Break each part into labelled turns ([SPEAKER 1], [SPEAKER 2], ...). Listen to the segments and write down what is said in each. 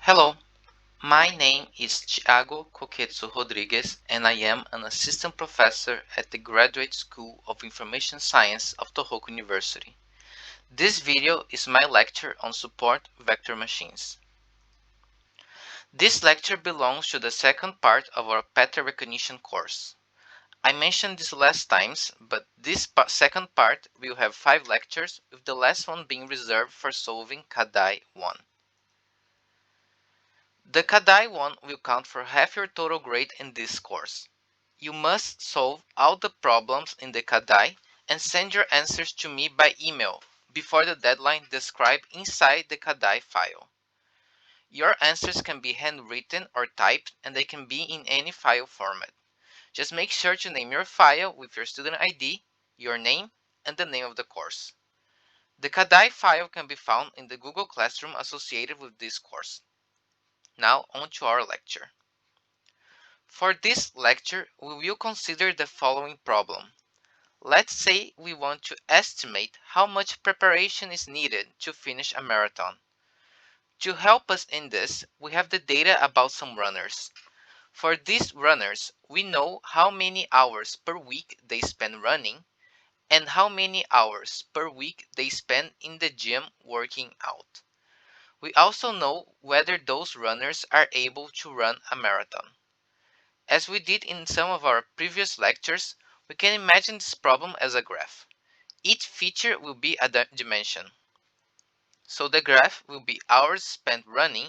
[SPEAKER 1] Hello, my name is Tiago Koketsu Rodrigues and I am an assistant professor at the Graduate School of Information Science of Tohoku University. This video is my lecture on support vector machines. This lecture belongs to the second part of our pattern recognition course. I mentioned this last times, but this second part will have 5 lectures, with the last one being reserved for solving Kadai 1. The Kadai 1 will count for half your total grade in this course. You must solve all the problems in the Kadai and send your answers to me by email before the deadline described inside the Kadai file. Your answers can be handwritten or typed, and they can be in any file format. Just make sure to name your file with your student ID, your name, and the name of the course. The Kadai file can be found in the Google Classroom associated with this course. Now on to our lecture. For this lecture, we will consider the following problem. Let's say we want to estimate how much preparation is needed to finish a marathon. To help us in this, we have the data about some runners. For these runners, we know how many hours per week they spend running and how many hours per week they spend in the gym working out. We also know whether those runners are able to run a marathon. As we did in some of our previous lectures, we can imagine this problem as a graph. Each feature will be a dimension. So the graph will be hours spent running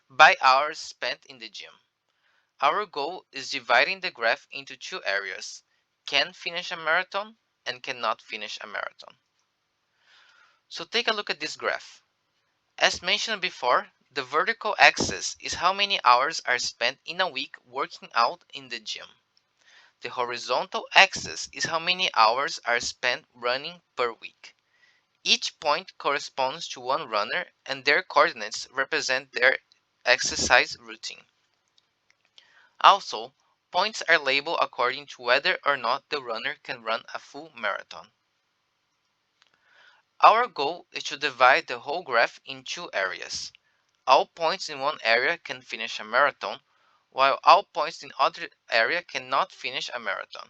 [SPEAKER 1] by hours spent in the gym. Our goal is dividing the graph into two areas: can finish a marathon and cannot finish a marathon. So take a look at this graph. As mentioned before, the vertical axis is how many hours are spent in a week working out in the gym. The horizontal axis is how many hours are spent running per week. Each point corresponds to one runner, and their coordinates represent their exercise routine. Also, points are labeled according to whether or not the runner can run a full marathon. Our goal is to divide the whole graph in two areas. All points in one area can finish a marathon, while all points in other area cannot finish a marathon.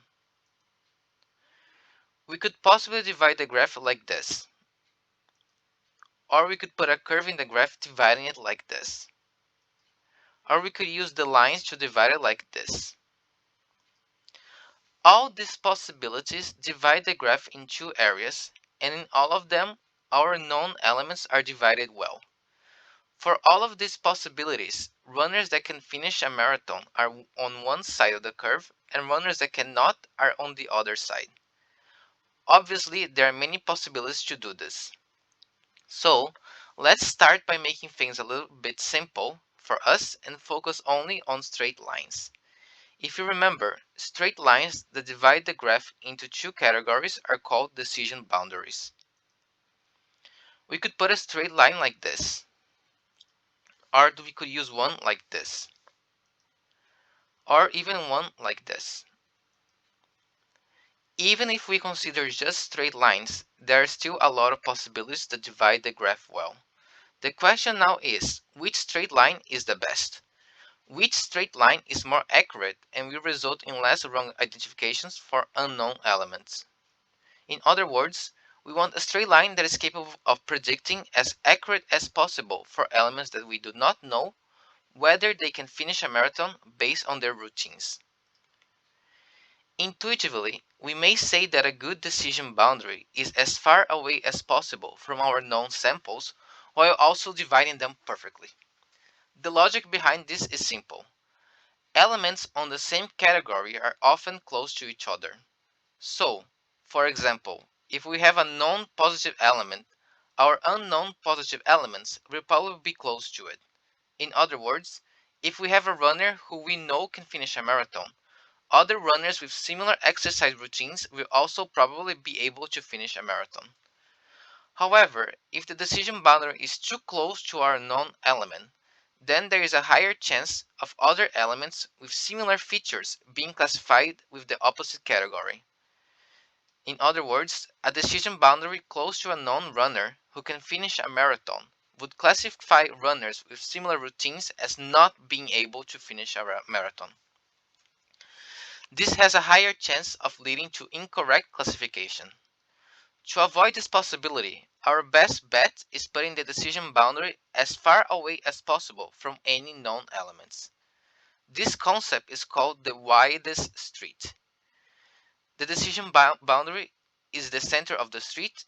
[SPEAKER 1] We could possibly divide the graph like this. Or we could put a curve in the graph dividing it like this. Or we could use the lines to divide it like this. All these possibilities divide the graph in two areas, and in all of them, our known elements are divided well. For all of these possibilities, runners that can finish a marathon are on one side of the curve, and runners that cannot are on the other side. Obviously, there are many possibilities to do this. So, let's start by making things a little bit simple for us and focus only on straight lines. If you remember, straight lines that divide the graph into two categories are called decision boundaries. We could put a straight line like this, or we could use one like this, or even one like this. Even if we consider just straight lines, there are still a lot of possibilities that divide the graph well. The question now is, which straight line is the best? Which straight line is more accurate and will result in less wrong identifications for unknown elements? In other words, we want a straight line that is capable of predicting as accurate as possible for elements that we do not know whether they can finish a marathon based on their routines. Intuitively, we may say that a good decision boundary is as far away as possible from our known samples while also dividing them perfectly. The logic behind this is simple. Elements on the same category are often close to each other. So, for example, if we have a known positive element, our unknown positive elements will probably be close to it. In other words, if we have a runner who we know can finish a marathon, other runners with similar exercise routines will also probably be able to finish a marathon. However, if the decision boundary is too close to our known element, then there is a higher chance of other elements with similar features being classified with the opposite category. In other words, a decision boundary close to a known runner who can finish a marathon would classify runners with similar routines as not being able to finish a marathon. This has a higher chance of leading to incorrect classification. To avoid this possibility, our best bet is putting the decision boundary as far away as possible from any known elements. This concept is called the widest street. The decision boundary is the center of the street,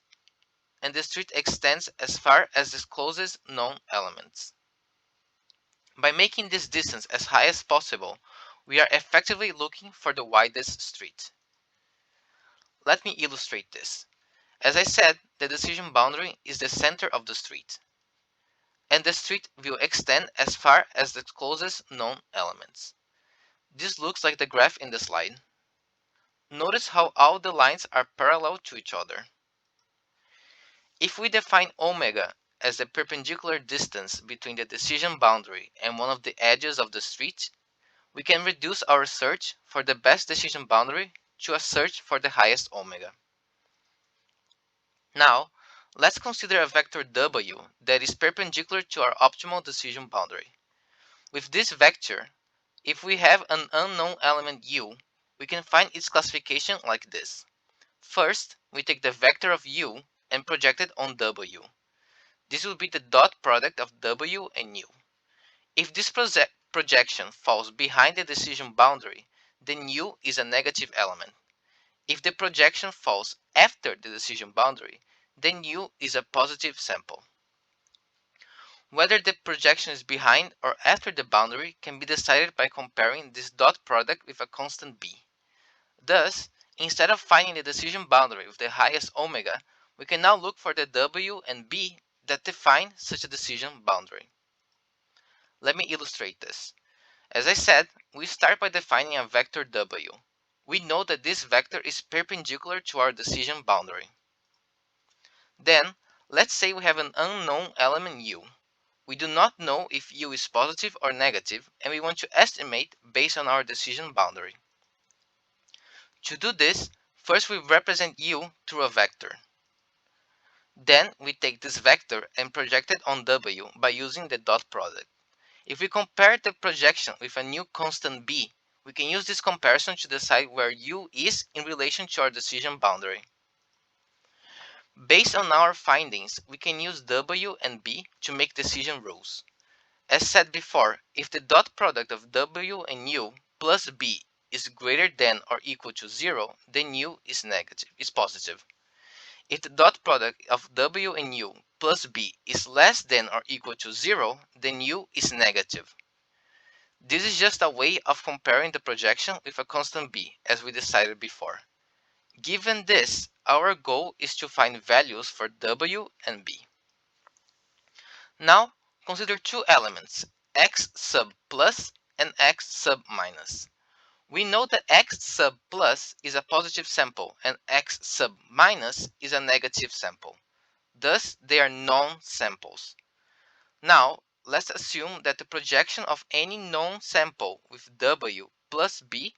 [SPEAKER 1] and the street extends as far as the closest known elements. By making this distance as high as possible, we are effectively looking for the widest street. Let me illustrate this. As I said, the decision boundary is the center of the street, and the street will extend as far as the closest known elements. This looks like the graph in the slide. Notice how all the lines are parallel to each other. If we define omega as the perpendicular distance between the decision boundary and one of the edges of the street, we can reduce our search for the best decision boundary to a search for the highest omega. Now, let's consider a vector w that is perpendicular to our optimal decision boundary. With this vector, if we have an unknown element u, we can find its classification like this. First, we take the vector of u and project it on w. This will be the dot product of w and u. If this projection falls behind the decision boundary, then u is a negative element. If the projection falls after the decision boundary, then u is a positive sample. Whether the projection is behind or after the boundary can be decided by comparing this dot product with a constant b. Thus, instead of finding the decision boundary with the highest omega, we can now look for the w and b that define such a decision boundary. Let me illustrate this. As I said, we start by defining a vector w. We know that this vector is perpendicular to our decision boundary. Then, let's say we have an unknown element u. We do not know if u is positive or negative, and we want to estimate based on our decision boundary. To do this, first we represent u through a vector. Then we take this vector and project it on w by using the dot product. If we compare the projection with a new constant b, we can use this comparison to decide where u is in relation to our decision boundary. Based on our findings, we can use w and b to make decision rules. As said before, if the dot product of w and u plus b is greater than or equal to 0, then u is positive. If the dot product of w and u plus b is less than or equal to 0, then u is negative. This is just a way of comparing the projection with a constant b, as we decided before. Given this, our goal is to find values for w and b. Now, consider two elements, x sub plus and x sub minus. We know that x sub plus is a positive sample and x sub minus is a negative sample. Thus, they are known samples. Now, let's assume that the projection of any known sample with w plus b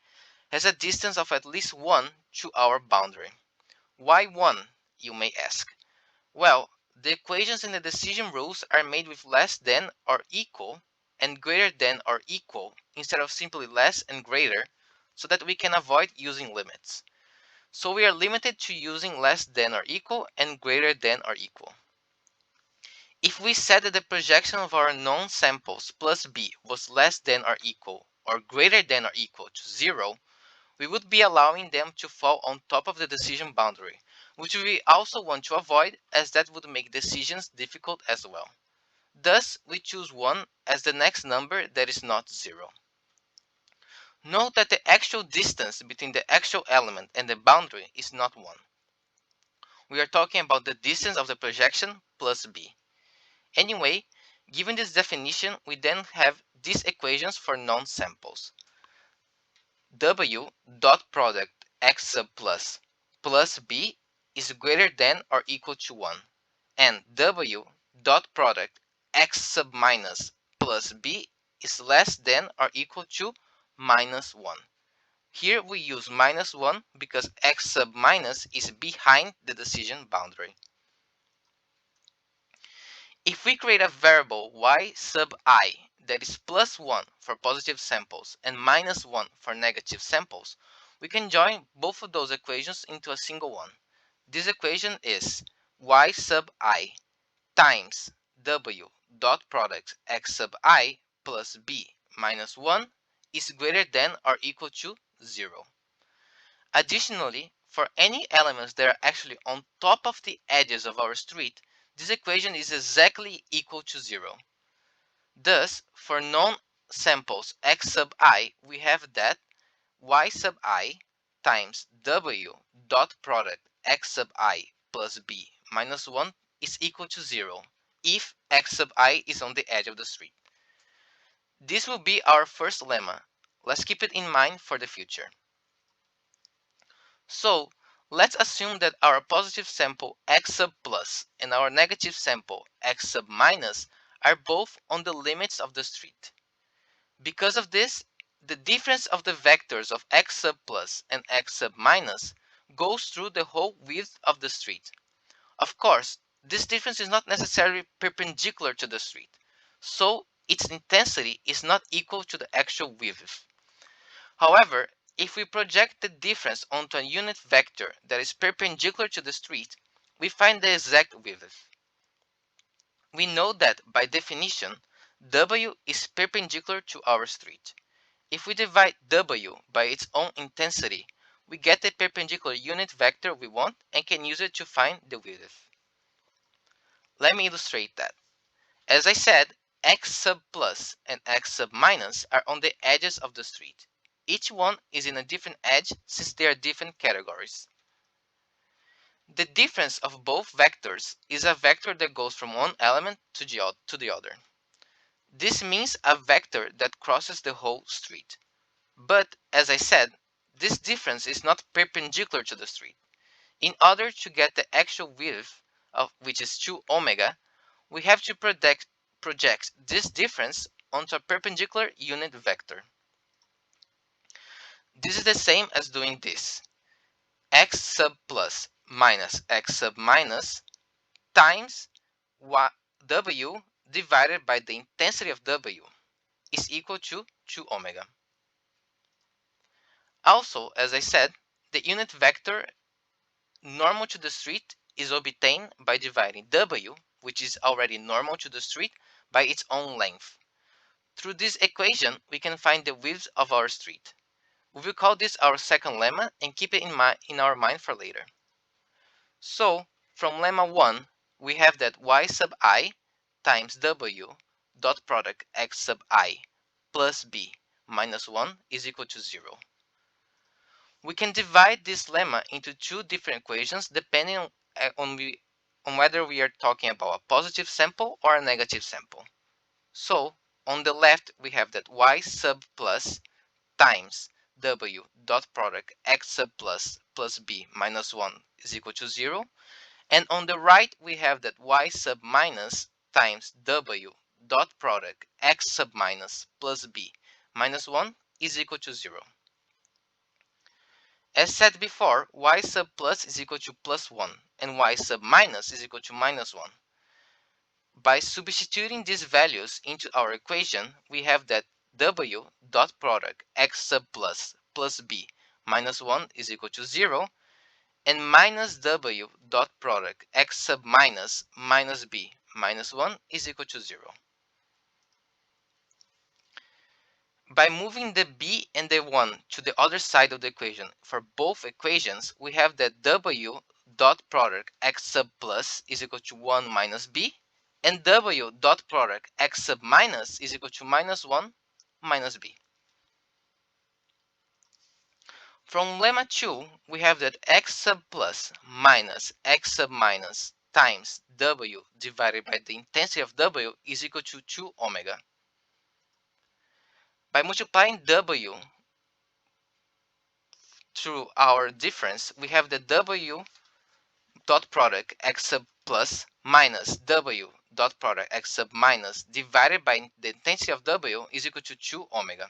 [SPEAKER 1] has a distance of at least 1 to our boundary. Why 1, you may ask? Well, the equations in the decision rules are made with less than or equal and greater than or equal instead of simply less and greater, so that we can avoid using limits. So we are limited to using less than or equal and greater than or equal. If we said that the projection of our known samples plus b was less than or equal or greater than or equal to 0, we would be allowing them to fall on top of the decision boundary, which we also want to avoid, as that would make decisions difficult as well. Thus, we choose 1 as the next number that is not 0. Note that the actual distance between the actual element and the boundary is not 1. We are talking about the distance of the projection plus b. Anyway, given this definition, we then have these equations for known samples. W dot product x sub plus b is greater than or equal to 1, and w dot product x sub minus plus b is less than or equal to minus 1. Here we use minus 1 because x sub minus is behind the decision boundary. If we create a variable y sub I that is +1 for positive samples and -1 for negative samples, we can join both of those equations into a single one. This equation is y sub I times w dot product x sub I plus b minus 1 is greater than or equal to 0. Additionally, for any elements that are actually on top of the edges of our street, this equation is exactly equal to 0. Thus, for known samples x sub I, we have that y sub I times w dot product x sub I plus b minus 1 is equal to 0 if x sub I is on the edge of the street. This will be our first lemma. Let's keep it in mind for the future. So, let's assume that our positive sample x sub plus and our negative sample x sub minus are both on the limits of the street. Because of this, the difference of the vectors of x sub plus and x sub minus goes through the whole width of the street. Of course, this difference is not necessarily perpendicular to the street, so its intensity is not equal to the actual width. However, if we project the difference onto a unit vector that is perpendicular to the street, we find the exact width. We know that, by definition, W is perpendicular to our street. If we divide W by its own intensity, we get the perpendicular unit vector we want and can use it to find the width. Let me illustrate that. As I said, x sub plus and x sub minus are on the edges of the street. Each one is in a different edge since they are different categories. The difference of both vectors is a vector that goes from one element to the other. This means a vector that crosses the whole street. But, as I said, this difference is not perpendicular to the street. In order to get the actual width, which is 2 omega, we have to project this difference onto a perpendicular unit vector. This is the same as doing this. X sub plus minus x sub minus times W divided by the intensity of W is equal to 2 omega. Also, as I said, the unit vector normal to the street is obtained by dividing W, which is already normal to the street, by its own length. Through this equation, we can find the width of our street. We will call this our second lemma and keep it in our mind for later. So, from lemma 1, we have that y sub I times W dot product x sub I plus b minus 1 is equal to 0. We can divide this lemma into two different equations depending on whether we are talking about a positive sample or a negative sample. So, on the left, we have that y sub plus times W dot product x sub plus b minus 1 is equal to 0. And on the right, we have that y sub minus times W dot product x sub minus plus b minus 1 is equal to 0. As said before, y sub plus is equal to plus 1 and y sub minus is equal to minus 1. By substituting these values into our equation, we have that W dot product x sub plus b minus 1 is equal to 0, and minus W dot product x sub minus b minus 1 is equal to 0. By moving the b and the 1 to the other side of the equation for both equations, we have that W dot product x sub plus is equal to 1 minus b, and W dot product x sub minus is equal to minus 1 minus b. From lemma 2, we have that x sub plus minus x sub minus times W divided by the intensity of W is equal to 2 omega. By multiplying W through our difference, we have the W dot product x sub plus minus W dot product x sub minus divided by the intensity of W is equal to 2 omega.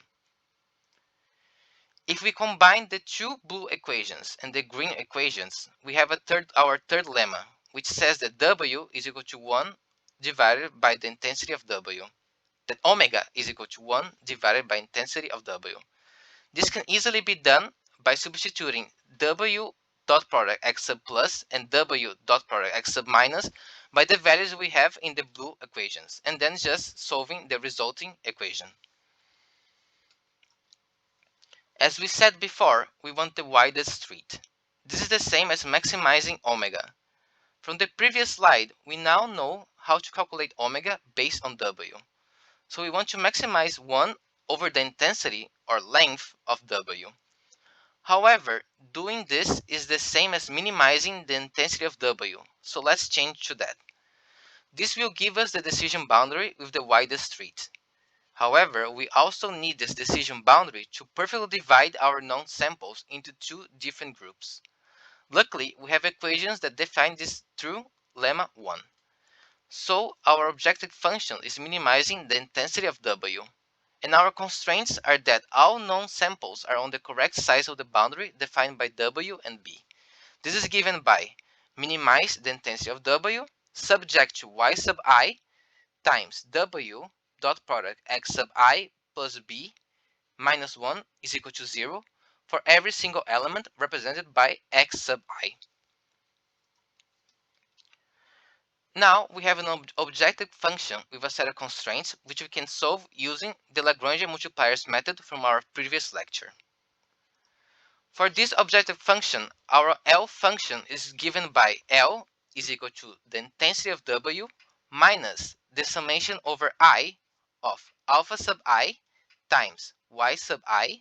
[SPEAKER 1] If we combine the two blue equations and the green equations, we have our third lemma, which says that W is equal to 1 divided by the intensity of W. That omega is equal to 1 divided by intensity of W. This can easily be done by substituting W dot product x sub plus and W dot product x sub minus by the values we have in the blue equations, and then just solving the resulting equation. As we said before, we want the widest street. This is the same as maximizing omega. From the previous slide, we now know how to calculate omega based on W. So we want to maximize 1 over the intensity or length of W. However, doing this is the same as minimizing the intensity of W, so let's change to that. This will give us the decision boundary with the widest street. However, we also need this decision boundary to perfectly divide our known samples into two different groups. Luckily, we have equations that define this through lemma 1. So our objective function is minimizing the intensity of W. And our constraints are that all known samples are on the correct size of the boundary defined by W and B. This is given by minimize the intensity of W subject to y sub I times W dot product x sub I plus B minus 1 is equal to 0 for every single element represented by x sub I. Now we have an objective function with a set of constraints which we can solve using the Lagrange multipliers method from our previous lecture. For this objective function, our L function is given by L is equal to the intensity of W minus the summation over I of alpha sub I times y sub I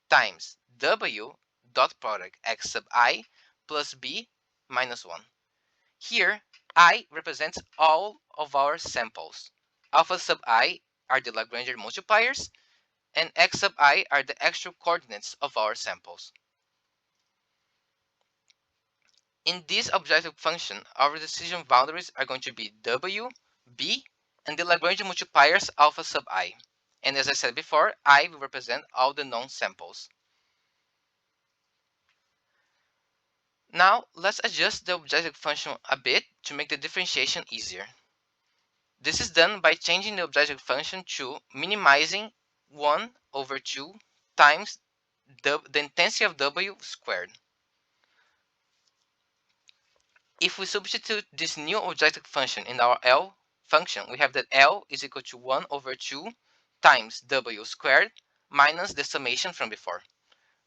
[SPEAKER 1] times W dot product x sub I plus B minus 1. Here, I represents all of our samples. Alpha sub I are the Lagrange multipliers, and x sub I are the actual coordinates of our samples. In this objective function, our decision boundaries are going to be W, B, and the Lagrange multipliers alpha sub I. And as I said before, I will represent all the known samples. Now, let's adjust the objective function a bit to make the differentiation easier. This is done by changing the objective function to minimizing 1 over 2 times the intensity of W squared. If we substitute this new objective function in our L function, we have that L is equal to 1 over 2 times W squared minus the summation from before.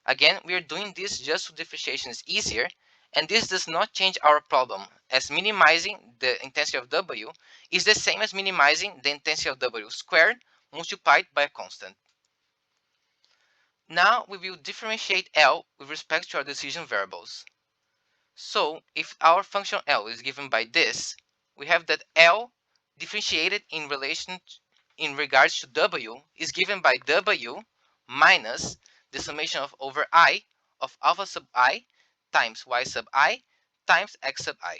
[SPEAKER 1] Again, we are doing this just so differentiation is easier, and this does not change our problem, as minimizing the intensity of W is the same as minimizing the intensity of W squared multiplied by a constant. Now we will differentiate L with respect to our decision variables. So if our function L is given by this, we have that L differentiated in regards to W is given by W minus the summation of over I of alpha sub I times y sub I times x sub I.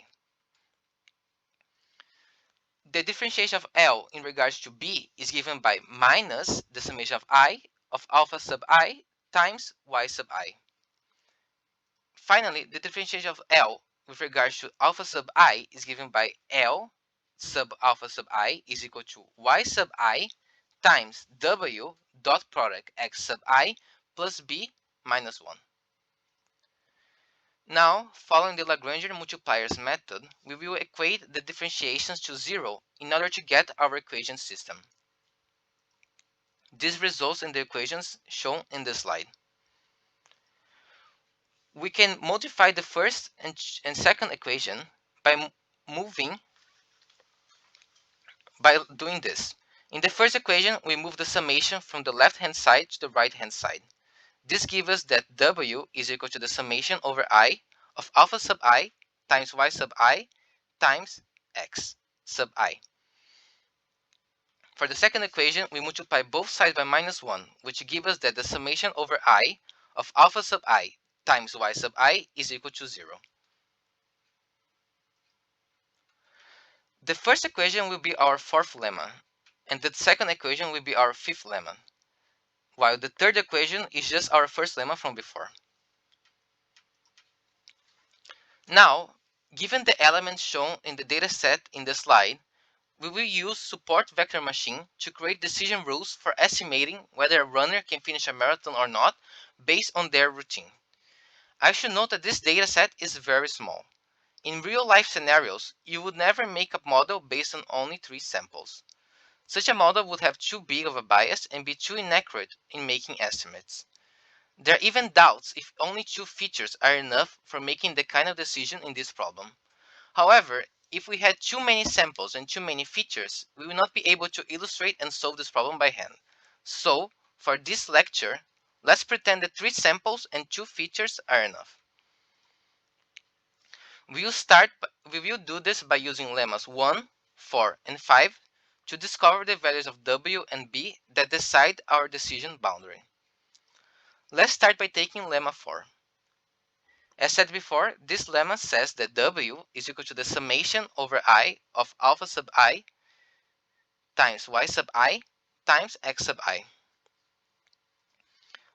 [SPEAKER 1] The differentiation of L in regards to B is given by minus the summation of I of alpha sub I times y sub I. Finally, the differentiation of L with regards to alpha sub I is given by L sub alpha sub I is equal to y sub I times W dot product x sub I plus B minus 1. Now, following the Lagrange multipliers method, we will equate the differentiations to 0 in order to get our equation system. This results in the equations shown in the slide. We can modify the first and second equation by doing this. In the first equation, we move the summation from the left-hand side to the right-hand side. This gives us that W is equal to the summation over I of alpha sub I times y sub I times x sub I. For the second equation, we multiply both sides by minus 1, which gives us that the summation over I of alpha sub I times y sub I is equal to 0. The first equation will be our fourth lemma, and the second equation will be our fifth lemma, while the third equation is just our first lemma from before. Now, given the elements shown in the dataset in the slide, We will use support vector machine to create decision rules for estimating whether a runner can finish a marathon or not based on their routine. I should note that this dataset is very small. In real-life scenarios, you would never make a model based on only 3 samples. Such a model would have too big of a bias and be too inaccurate in making estimates. There are even doubts if only 2 features are enough for making the kind of decision in this problem. However, if we had too many samples and too many features, we will not be able to illustrate and solve this problem by hand. So, for this lecture, let's pretend that 3 samples and 2 features are enough. We will do this by using lemmas 1, 4, and 5 to discover the values of w and b that decide our decision boundary. Let's start by taking lemma 4. As said before, this lemma says that w is equal to the summation over I of alpha sub I times y sub I times x sub I.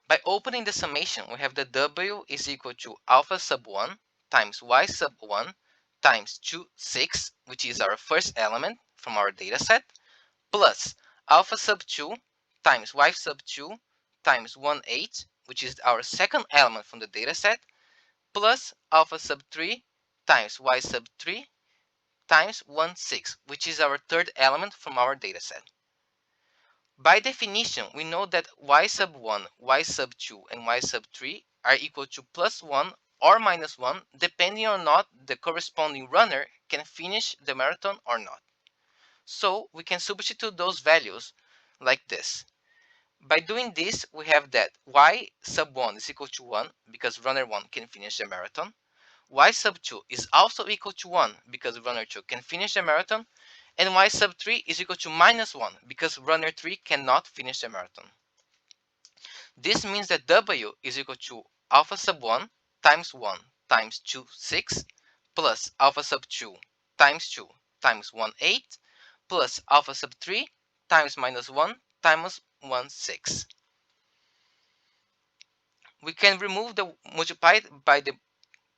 [SPEAKER 1] By opening the summation, we have that w is equal to alpha sub 1 times y sub 1 times 2, 6, which is our first element from our dataset, plus alpha sub 2 times y sub 2 times 1, 8, which is our second element from the dataset, plus alpha sub 3 times y sub 3 times 1, 6, which is our third element from our dataset. By definition, we know that y sub 1, y sub 2, and y sub 3 are equal to plus 1 or minus 1, depending on not the corresponding runner can finish the marathon or not. So we can substitute those values like this. By doing this, we have that y sub 1 is equal to 1 because runner 1 can finish the marathon. Y sub 2 is also equal to 1 because runner 2 can finish the marathon. And y sub 3 is equal to minus 1 because runner 3 cannot finish the marathon. This means that w is equal to alpha sub 1 times 2, 6 plus alpha sub 2 times 1, 8 plus alpha sub 3 times minus 1 times 1, 6. We can remove the multiplied by the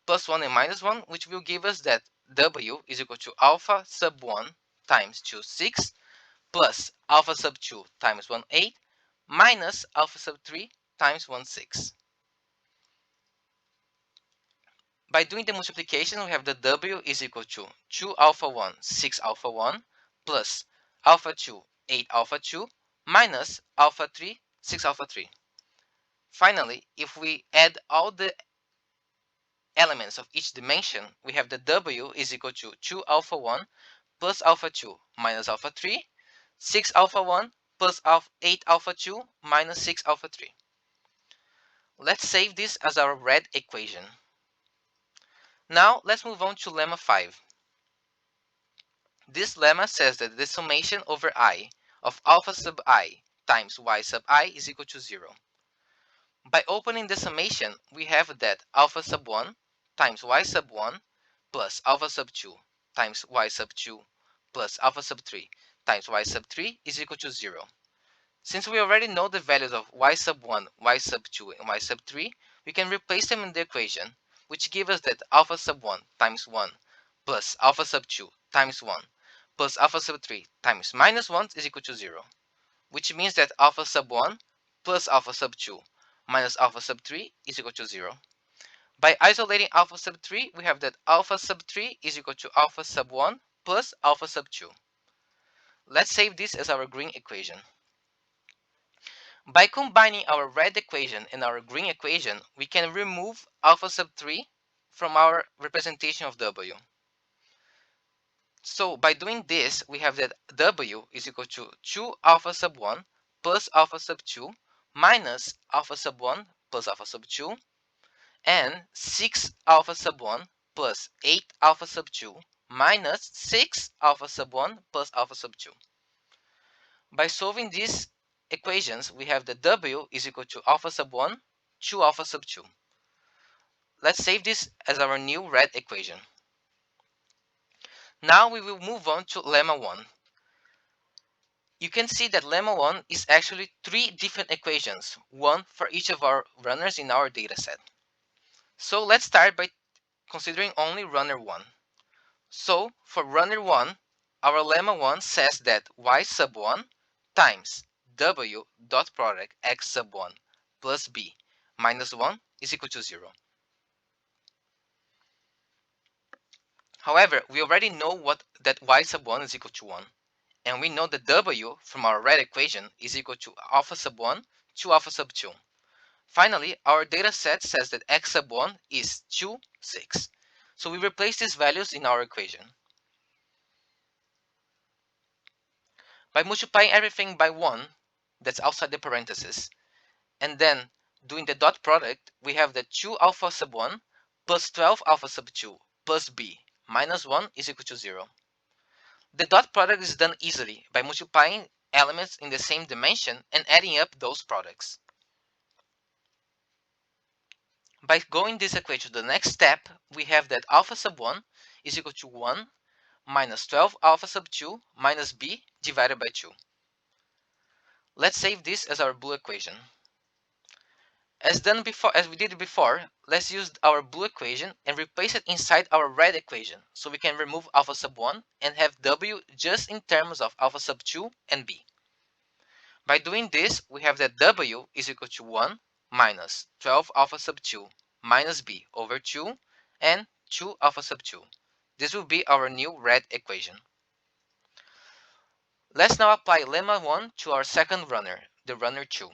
[SPEAKER 1] plus 1 and minus 1, which will give us that w is equal to alpha sub 1 times 2, 6 plus alpha sub 2 times 1, 8 minus alpha sub 3 times 1, 6. By doing the multiplication, we have that w is equal to 2 alpha 1, 6 alpha 1 plus alpha 2, 8 alpha 2 minus alpha 3, 6 alpha 3. Finally, if we add all the elements of each dimension, we have that w is equal to 2 alpha 1 plus alpha 2 minus alpha 3, 6 alpha 1 plus 8 alpha 2 minus 6 alpha 3. Let's save this as our red equation. Now let's move on to lemma 5. This lemma says that the summation over I of alpha sub I times y sub I is equal to 0. By opening the summation, we have that alpha sub 1 times y sub 1 plus alpha sub 2 times y sub 2 plus alpha sub 3 times y sub 3 is equal to 0. Since we already know the values of y sub 1, y sub 2, and y sub 3, we can replace them in the equation, which gives us that alpha sub 1 times 1 plus alpha sub 2 times 1 plus alpha sub 3 times minus 1 is equal to 0, which means that alpha sub 1 plus alpha sub 2 minus alpha sub 3 is equal to 0. By isolating alpha sub 3, we have that alpha sub 3 is equal to alpha sub 1 plus alpha sub 2. Let's save this as our green equation. By combining our red equation and our green equation, we can remove alpha sub 3 from our representation of w. So by doing this, we have that w is equal to 2 alpha sub 1 plus alpha sub 2 minus alpha sub 1 plus alpha sub 2 and 6 alpha sub 1 plus 8 alpha sub 2 minus 6 alpha sub 1 plus alpha sub 2. By solving these equations, we have that w is equal to alpha sub 1, 2 alpha sub 2. Let's save this as our new red equation. Now we will move on to lemma 1. You can see that lemma 1 is actually 3 different equations, one for each of our runners in our dataset. So let's start by considering only runner 1. So for runner 1, our lemma 1 says that y sub 1 times w dot product x sub 1 plus b minus 1 is equal to 0. However, we already know that y sub 1 is equal to 1. And we know that w from our red equation is equal to alpha sub 1 to alpha sub 2. Finally, our data set says that x sub 1 is 2, 6. So we replace these values in our equation. By multiplying everything by 1, that's outside the parentheses, and then doing the dot product, we have that 2 alpha sub 1 plus 12 alpha sub 2 plus b minus 1 is equal to 0. The dot product is done easily by multiplying elements in the same dimension and adding up those products. By going this equation to the next step, we have that alpha sub 1 is equal to 1 minus 12 alpha sub 2 minus b divided by 2. Let's save this as our blue equation. As we did before, let's use our blue equation and replace it inside our red equation, so we can remove alpha sub 1 and have w just in terms of alpha sub 2 and b. By doing this, we have that w is equal to 1 minus 12 alpha sub 2 minus b over 2 and 2 alpha sub 2. This will be our new red equation. Let's now apply lemma 1 to our second runner, the runner 2.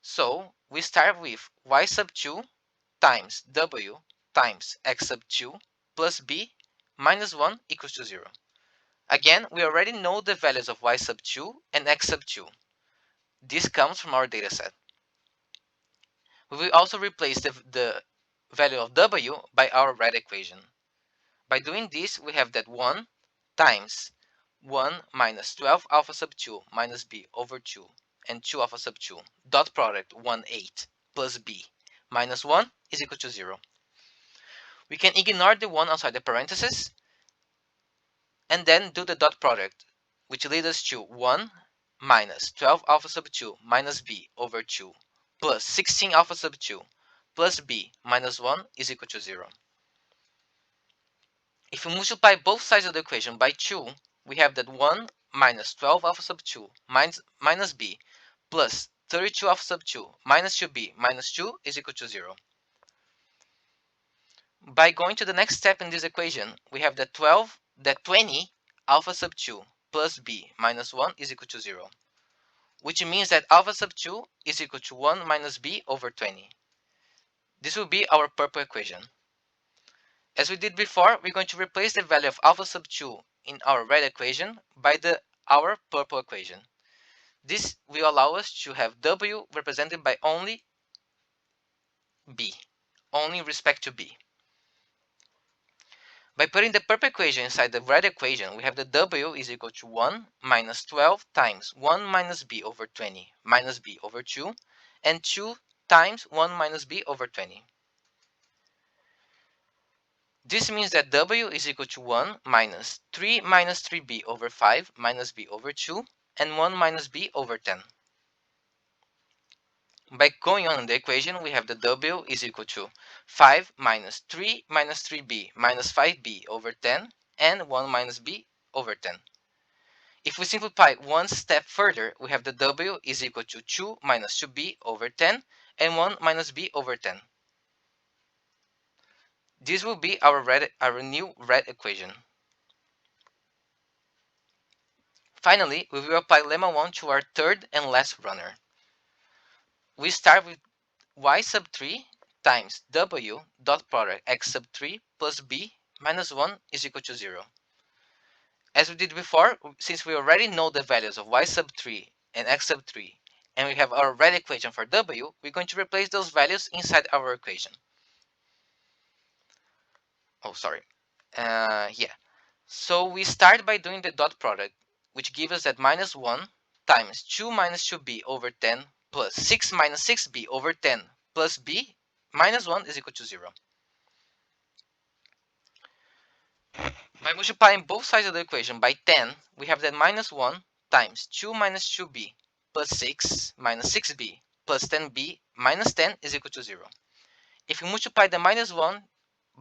[SPEAKER 1] So we start with y sub 2 times w times x sub 2 plus b minus 1 equals to 0. Again, we already know the values of y sub 2 and x sub 2. This comes from our dataset. We will also replace the value of w by our red equation. By doing this, we have that 1 times 1 minus 12 alpha sub 2 minus b over 2 and 2 alpha sub 2 dot product 1, 8 plus b minus 1 is equal to 0. We can ignore the 1 outside the parentheses and then do the dot product, which leads us to 1 minus 12 alpha sub 2 minus b over 2 plus 16 alpha sub 2 plus b minus 1 is equal to 0. If we multiply both sides of the equation by 2, we have that 1 minus 12 alpha sub 2 minus b plus 32 alpha sub 2 minus 2b minus 2 is equal to 0. By going to the next step in this equation, we have that 20 alpha sub 2 plus b minus 1 is equal to 0, which means that alpha sub 2 is equal to 1 minus b over 20. This will be our purple equation. As we did before, we're going to replace the value of alpha sub 2 in our red equation by our purple equation. This will allow us to have w represented by only b, only in respect to b. By putting the purple equation inside the red equation, we have that w is equal to 1 minus 12 times 1 minus b over 20 minus b over 2 and 2 times 1 minus b over 20. This means that w is equal to 1 minus 3 minus 3b over 5 minus b over 2 and 1 minus b over 10. By going on in the equation, we have that w is equal to 5 minus 3 minus 3b minus 5b over 10 and 1 minus b over 10. If we simplify one step further, we have that w is equal to 2 minus 2b over 10 and 1 minus b over 10. This will be our new red equation. Finally, we will apply lemma 1 to our third and last runner. We start with y sub 3 times w dot product x sub 3 plus b minus 1 is equal to 0. As we did before, since we already know the values of y sub 3 and x sub 3, and we have our red equation for w, we're going to replace those values inside our equation. So we start by doing the dot product, which gives us that minus 1 times 2 minus 2b over 10 plus 6 minus 6b over 10 plus b minus 1 is equal to 0. By multiplying both sides of the equation by 10, we have that minus 1 times 2 minus 2b plus 6 minus 6b plus 10b minus 10 is equal to 0. If we multiply the minus 1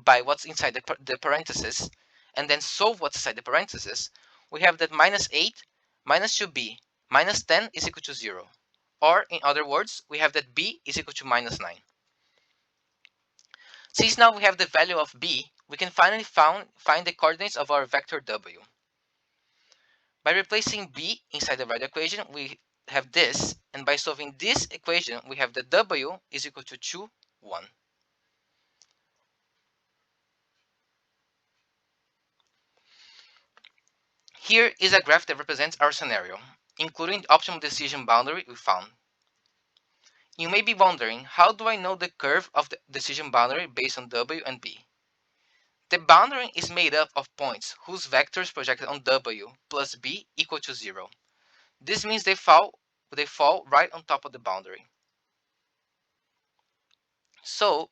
[SPEAKER 1] by what's inside the parentheses and then solve what's inside the parentheses, we have that minus 8 minus 2b minus 10 is equal to 0. Or, in other words, we have that b is equal to minus 9. Since now we have the value of b, we can finally find the coordinates of our vector w. By replacing b inside the right equation, we have this, and by solving this equation, we have that w is equal to 2, 1. Here is a graph that represents our scenario, including the optimal decision boundary we found. You may be wondering, how do I know the curve of the decision boundary based on w and b? The boundary is made up of points whose vectors projected on w plus b equal to 0. This means they fall right on top of the boundary. So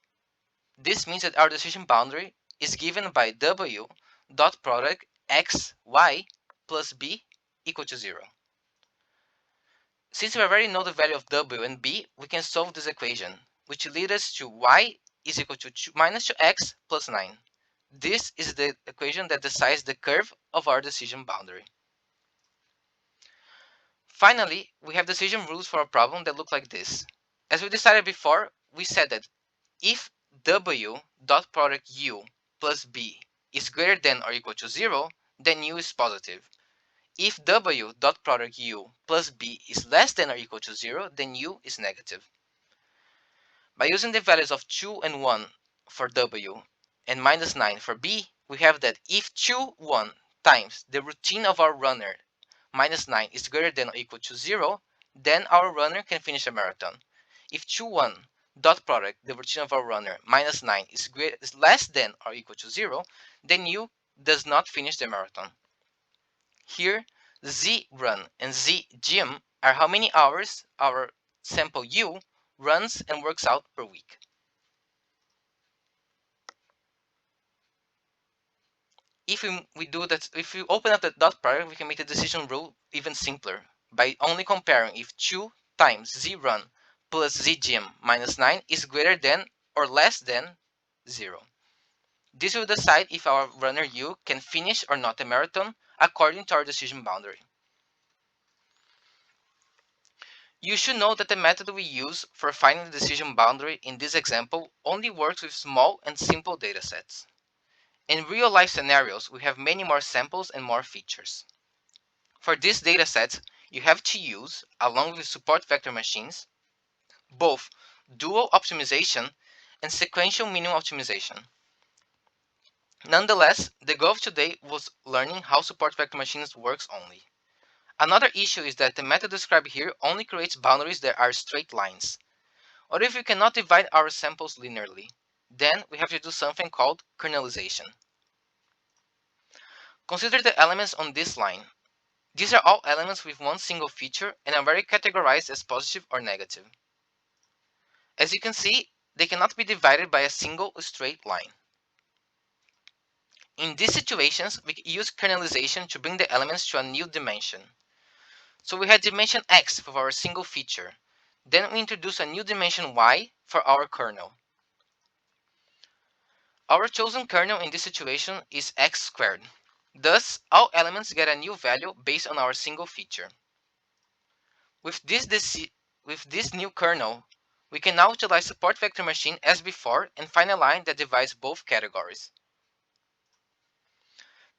[SPEAKER 1] this means that our decision boundary is given by w dot product x, y plus b equal to 0. Since we already know the value of w and b, we can solve this equation, which leads us to y is equal to minus 2x plus 9. This is the equation that decides the curve of our decision boundary. Finally, we have decision rules for a problem that look like this. As we decided before, we said that if w dot product u plus b is greater than or equal to 0, then u is positive. If w dot product u plus b is less than or equal to 0, then u is negative. By using the values of 2 and 1 for w and minus 9 for b, we have that if 2, 1 times the routine of our runner minus 9 is greater than or equal to 0, then our runner can finish a marathon. If 2, 1 dot product the routine of our runner minus 9 is less than or equal to 0, then u does not finish the marathon. Here, z run and z gym are how many hours our sample u runs and works out per week. If we open up the dot product, we can make the decision rule even simpler by only comparing if 2 times z run plus z gym minus 9 is greater than or less than 0. This will decide if our runner u can finish or not a marathon according to our decision boundary. You should know that the method we use for finding the decision boundary in this example only works with small and simple datasets. In real-life scenarios, we have many more samples and more features. For these datasets, you have to use, along with support vector machines, both dual optimization and sequential minimum optimization. Nonetheless, the goal of today was learning how support vector machines works only. Another issue is that the method described here only creates boundaries that are straight lines. Or if we cannot divide our samples linearly, then we have to do something called kernelization. Consider the elements on this line. These are all elements with one single feature and are very categorized as positive or negative. As you can see, they cannot be divided by a single straight line. In these situations, we use kernelization to bring the elements to a new dimension. So we had dimension x for our single feature. Then we introduce a new dimension y for our kernel. Our chosen kernel in this situation is x squared. Thus, all elements get a new value based on our single feature. With this new kernel, we can now utilize support vector machine as before and find a line that divides both categories.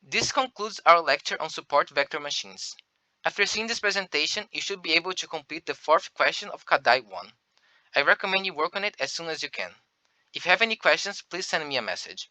[SPEAKER 1] This concludes our lecture on support vector machines. After seeing this presentation, you should be able to complete the fourth question of Kadai 1. I recommend you work on it as soon as you can. If you have any questions, please send me a message.